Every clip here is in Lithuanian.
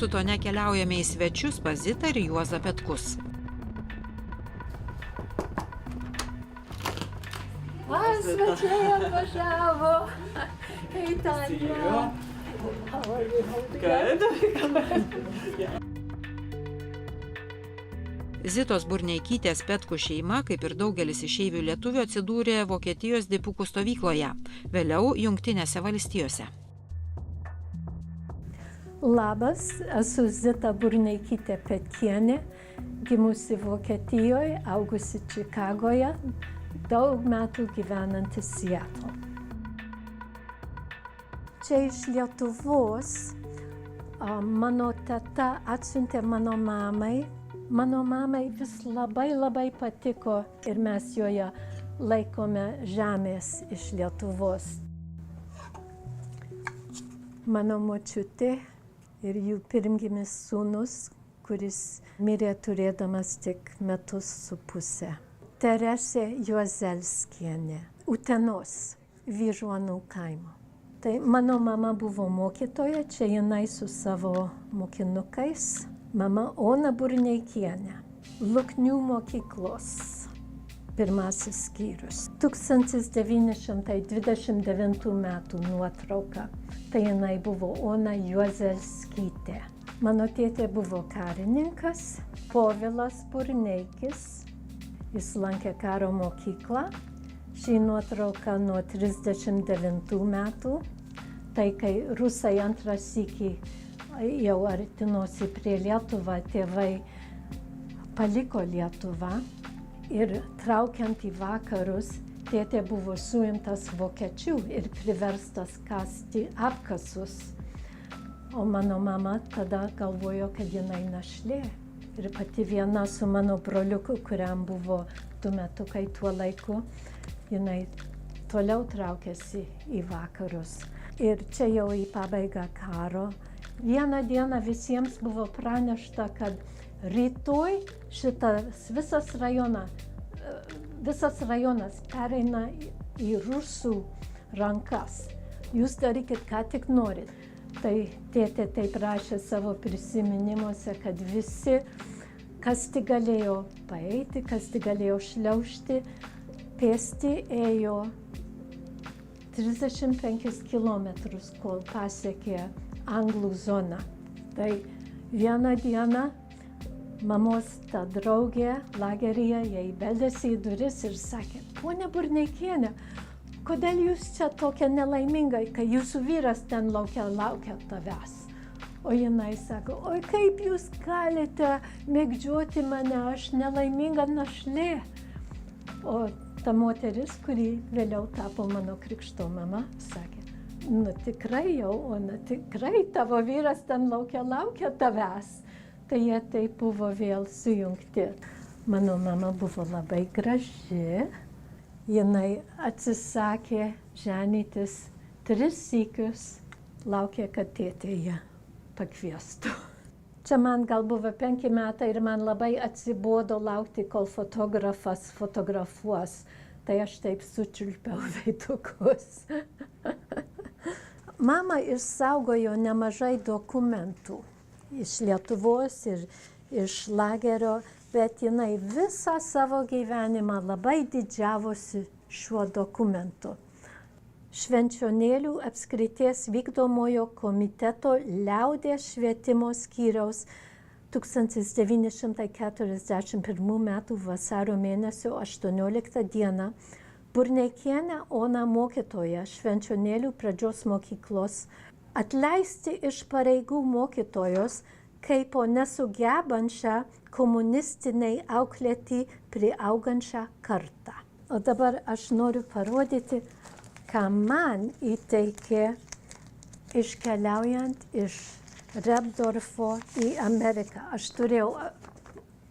Sutone keliaujame į svečius pas Zitą ir Juozą Petkus. Svečiai atvažiavo. Hey, Tanya. How are you holding Good. Zitos Burneikytės Petkų šeima, kaip ir daugelis išeivių lietuvių, atsidūrė Vokietijos dipukų stovykloje, vėliau Jungtinėse valstijose. Labas, esu Zita Burneikytė Petkienė, gimusi Vokietijoje, augusi Čikagoje, daug metų gyvenanti Seattle. Čia iš Lietuvos mano teta atsiuntė mano mamai. Mano mamai vis labai patiko ir mes joje laikome žemės iš Lietuvos. Mano močiutė ir jų pirmgimis sūnus, kuris mirė turėdamas tik 1.5 metų. Teresė Juozelskienė, Utenos, Vyžuonų kaimo. Tai mano mama buvo mokytoja, čia jinai su savo mokinukais. Mama Ona Burneikienė, Luknių mokyklos, pirmasis skyrius. 1929 metų nuotrauka. Tai jinai buvo Ona Juozelskytė. Mano tėtė buvo karininkas, Povilas Burneikis. Jis lankė karo mokyklą. Šį nuotrauką nuo 39 metų. Tai kai rusai antrą sykį jau artinosi prie Lietuvą, tėvai paliko Lietuvą ir traukiant į vakarus, tėtė buvo suimtas vokiečių ir priverstas kasti apkasus. O mano mama tada galvojo, kad jinai našlė. Ir pati viena su mano broliuku, kuriam buvo 2 metukai tuo laiku, jinai toliau traukėsi į vakarus. Ir čia jau į pabaigą karo. Vieną dieną visiems buvo pranešta, kad rytoj šitas visas rajonas pereina į rusų rankas. Jūs darykit, ką tik norit. Tai tėtė taip rašė savo prisiminimuose, kad visi, kas tik galėjo paeiti, kas tik galėjo šliaužti, pėsti ėjo 35 kilometrus, kol pasiekė Anglų zoną. Tai vieną dieną mamos ta draugė lageryje, jai beldėsi į duris ir sakė: "Ponia Burneikienė, kodėl jūs čia tokia nelaiminga, kai jūsų vyras ten laukia tavęs?" O jinai sako: "Oi, kaip jūs galite mėgdžioti mane, aš nelaiminga našlė." O ta moteris, kuri vėliau tapo mano krikšto mama, sakė: "Nu tikrai jau, Ona, tikrai tavo vyras ten laukia tavęs." Tai jie taip buvo vėl sujungti. Mano mama buvo labai graži. Jinai atsisakė ženytis 3 sykius, laukė, kad tėtė ją pakviestų. Čia man gal buvo 5 metai ir man labai atsibodo laukti, kol fotografas fotografuos. Tai aš taip sučiulpiau veidukus. Mama išsaugojo nemažai dokumentų iš Lietuvos ir iš lagerio, bet jinai visą savo gyvenimą labai didžiavosi šiuo dokumentu. Švenčionėlių apskrities vykdomojo komiteto liaudies švietimo skyriaus 1941 metų vasario mėnesio 18 dieną Burneikienė Ona mokytoja Švenčionėlių pradžios mokyklos atleisti iš pareigų mokytojos kaip nesugebančią komunistiniai auklėti priaugančią kartą. O dabar aš noriu parodyti, ką man įteikė iškeliaujant iš Rebdorfo į Ameriką. Aš turėjau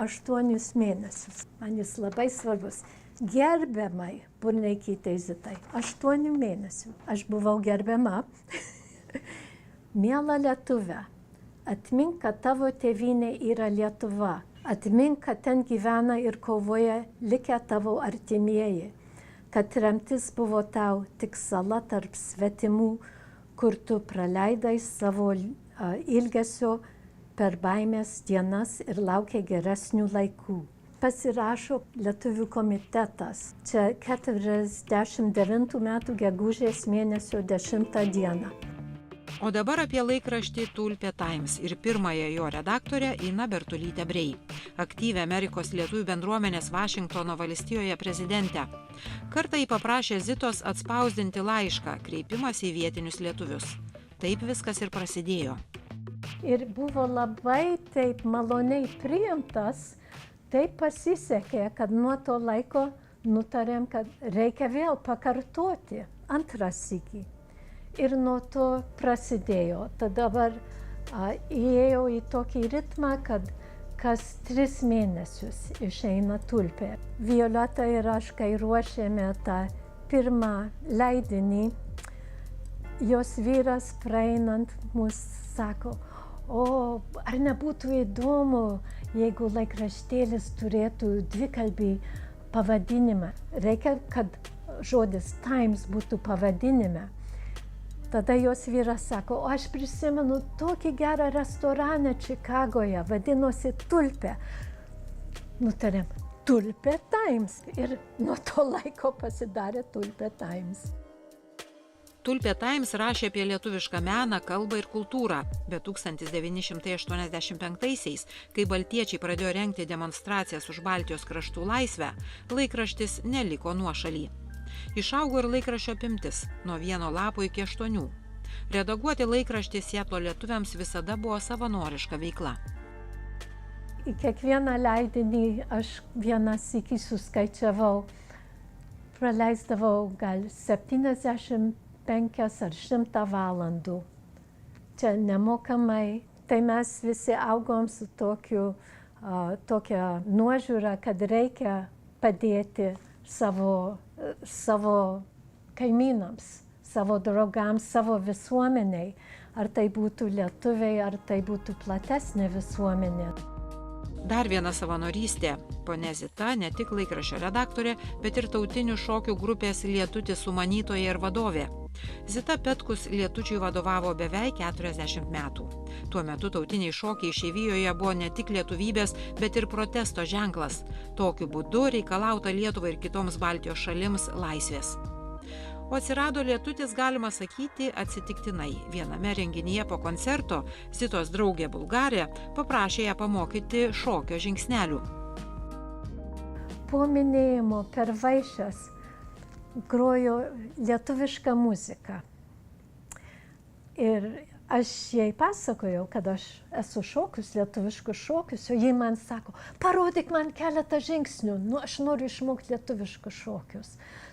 8 mėnesius. Man jis labai svarbus. Gerbiamai Burneikytei Zitai, 8 mėnesių. Aš buvau gerbiama. Miela Lietuvė, atmink, kad tavo tėvynė yra Lietuva. Atmink, kad ten gyvena ir kovoja likę tavo artimieji. Kad tremtis buvo tau tik sala tarp svetimų, kur tu praleidai savo ilgesio per baimės dienas ir laukia geresnių laikų. Pasirašo Lietuvių komitetas. Čia 49 metų gegužės mėnesio 10 dieną. O dabar apie laikraštį Tulpė Times ir pirmąją jo redaktorę Iną Bertulytę Brei, aktyvią Amerikos lietuvių bendruomenės Vašingtono valstijoje prezidentę. Kartą ji paprašė Zitos atspausdinti laišką, kreipimąsi į vietinius lietuvius. Taip viskas ir prasidėjo. Ir buvo labai taip maloniai priimtas, taip pasisekė, kad nuo to laiko nutarėm, kad reikia vėl pakartoti antrą sykį. Ir nuo to prasidėjo. Tada dabar įėjau į tokį ritmą, kad kas 3 mėnesius išeina Tulpė. Violeta ir aš, kai ruošėme tą pirmą leidinį, jos vyras praeinant mus sako, o ar nebūtų įdomu, jeigu laikraštėlis turėtų dvikalbį pavadinimą. Reikia, kad žodis Times būtų pavadinime. Tada jos vyras sako, o aš prisimenu tokį gerą restoraną Čikagoje, vadinosi Tulpė. Nutarėm, Tulpė Times. Ir nuo to laiko pasidarė Tulpė Times. Tulpė Times rašė apie lietuvišką meną, kalbą ir kultūrą, bet 1985-aisiais, kai baltiečiai pradėjo rengti demonstracijas už Baltijos kraštų laisvę, laikraštis neliko nuošaly. Išaugo ir laikraščio apimtis nuo 1 lapo iki 8. Redaguoti laikraštį Sietlo lietuviams visada buvo savanoriška veikla. Į kiekvieną leidinį aš vieną sykį suskaičiavau, praleisdavau gal 75 ar 100 valandų. Čia nemokamai. Tai mes visi augom su tokia nuožiūra, kad reikia padėti savo kaimynams, savo draugams, savo visuomeniai. Ar tai būtų lietuviai, ar tai būtų platesnė visuomenė. Dar viena savanorystė. Ponia Zita ne tik laikraščio redaktorė, bet ir tautinių šokių grupės Lietutis sumanytoja ir vadovė. Zita Petkus Lietučiui vadovavo beveik 40 metų. Tuo metu tautiniai šokiai išeivijoje buvo ne tik lietuvybės, bet ir protesto ženklas. Tokiu būdu reikalauta Lietuvai ir kitoms Baltijos šalims laisvės. O atsirado Lietutis, galima sakyti, atsitiktinai. Viename renginyje po koncerto Zitos draugė Bulgarė paprašė ją pamokyti šokio žingsnelių. Po minėjimo per vaišes grojo lietuvišką muziką. Ir aš jai pasakojau, kad aš esu šokius, lietuviškus šokius, o ji man sako, parodyk man keletą žingsnių, aš noriu išmokti lietuviškus šokius.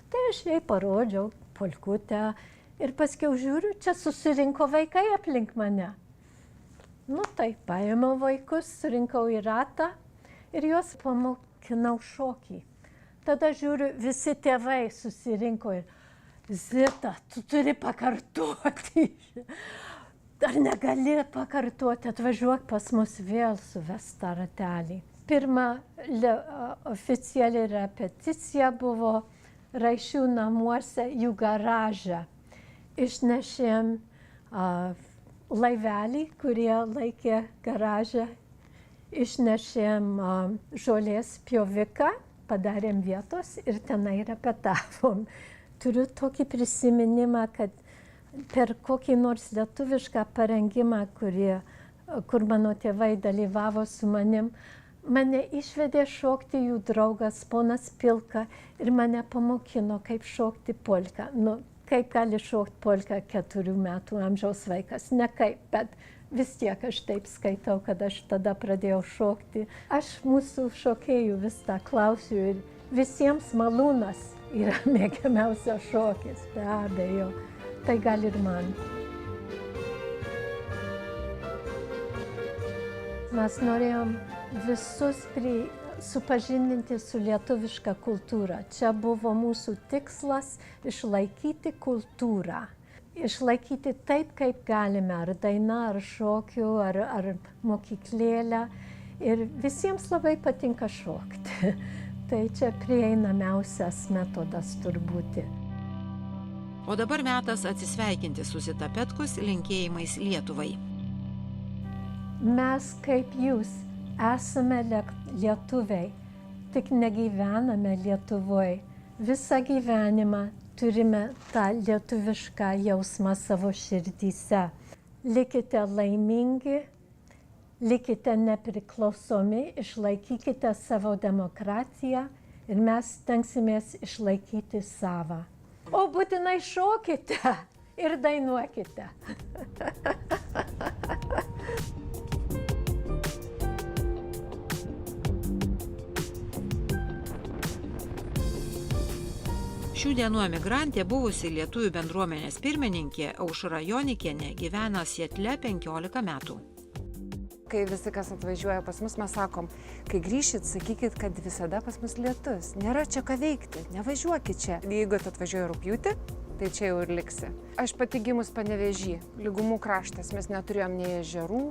Tai aš jai parodžiau polkutę ir paskiau žiūriu, čia susirinko vaikai aplink mane. Tai paėmiau vaikus, surinkau į ratą ir juos pamokinau šokį. Tada žiūriu, visi tėvai susirinko ir Zita, tu turi pakartoti. Ar negali pakartoti, atvažiuok pas mus vėl suvest tą ratelį. Pirma oficiali repeticija buvo Raišių namuose, jų garažą. Išnešėm laivelį, kurie laikė garažą. Išnešėm žolės pjoviką, padarėm vietos ir tenai repetavom. Turiu tokį prisiminimą, kad per kokį nors lietuvišką parengimą, kur mano tėvai dalyvavo su manim, mane išvedė šokti jų draugas, ponas Pilka, ir mane pamokino, kaip šokti polką. Kaip gali šokti polką 4 metų amžiaus vaikas? Ne kaip, bet vis tiek aš taip skaitau, kad aš tada pradėjau šokti. Aš mūsų šokėjų vis tą klausiu ir visiems malūnas yra mėgiamiausias šokis, be abejo. Tai gal ir man. Mes norėjom visus supažindinti su lietuviška kultūra. Čia buvo mūsų tikslas išlaikyti kultūrą. Išlaikyti taip, kaip galime, ar daina, ar šokių, ar mokyklėlę. Ir visiems labai patinka šokti. Tai čia prieinamiausias metodas turbūt. O dabar metas atsisveikinti su Zita Petkus linkėjimais Lietuvai. mes kaip jūs esame lietuviai, tik negyvename Lietuvoje. Visą gyvenimą turime tą lietuvišką jausmą savo širdyse. Likite laimingi, likite nepriklausomi, išlaikykite savo demokratiją ir mes stengsimės išlaikyti savą. O būtinai šokite ir dainuokite. Šių dienų emigrantė, buvusi lietuvių bendruomenės pirmininkė Aušra Jonikienė, gyvena Sietle 15 metų. Kai visi, kas atvažiuoja pas mus, mes sakom, kai grįšit, sakykit, kad visada pas mus lietus. Nėra čia ką veikti, nevažiuokit čia. Jeigu atvažiuoja rugpjūtį, tai čia jau ir liksi. Aš pati gimus Panevėžy, lygumų kraštas, mes neturėjom nei ežerų,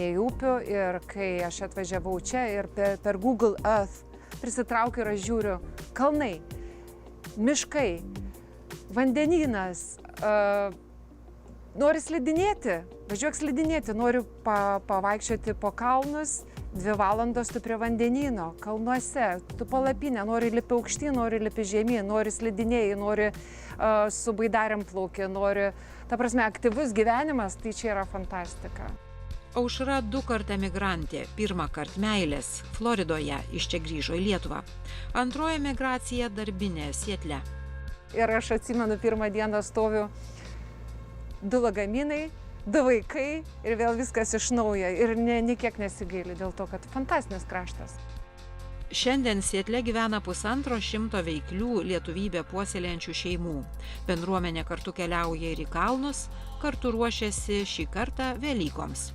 nei upių. Ir kai aš atvažiavau čia ir per Google Earth prisitraukiu ir aš žiūriu kalnai, miškai, vandenynas, nori slidinėti, važiuok slidinėti, noriu pavaikščioti po kalnus, 2 valandos tu prie vandenyno, kalnuose, tu palapinę, nori lipi aukštyn, nori lipi žemyn, nori slidinėjai, nori su baidarėm plauki, nori, ta prasme, aktyvus gyvenimas, tai čia yra fantastika. Aušra 2 kart emigrantė, 1 kart meilės, Floridoje, iš čia grįžo į Lietuvą. Antroji emigracija darbinė Sietle. Ir aš atsimenu, 1 dieną stoviu, 2 lagaminai, 2 vaikai ir vėl viskas iš naujo. Ir niekiek nesigaili dėl to, kad fantastinis kraštas. Šiandien Sietle gyvena 150 veiklių lietuvybę puoselėjančių šeimų. Bendruomenė kartu keliauja ir į kalnus, kartu ruošiasi šį kartą Velykoms.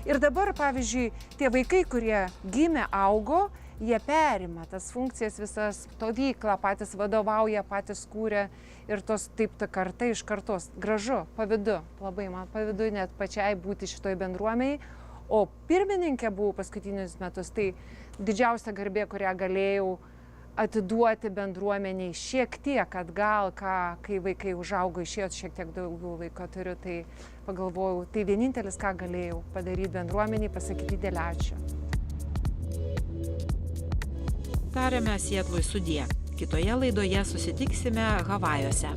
Ir dabar, pavyzdžiui, tie vaikai, kurie gimė, augo, jie perima tas funkcijas visas, stovyklą patys vadovauja, patys kūrė ir tos taip ta karta iš kartos. Gražu, pavydu, labai man pavydu net pačiai būti šitoj bendruomeniai. O pirmininkė buvau paskutinius metus, tai didžiausia garbė, kurią galėjau atiduoti bendruomeniai šiek tiek atgal, kai vaikai užaugo, išėjo, šiek tiek daugiau laiko turiu, tai pagalvojau, tai vienintelis, ką galėjau padaryti bendruomeniai, pasakyti didelį ačiū. Tariame Sietlui sudie. Kitoje laidoje susitiksime Havajuose.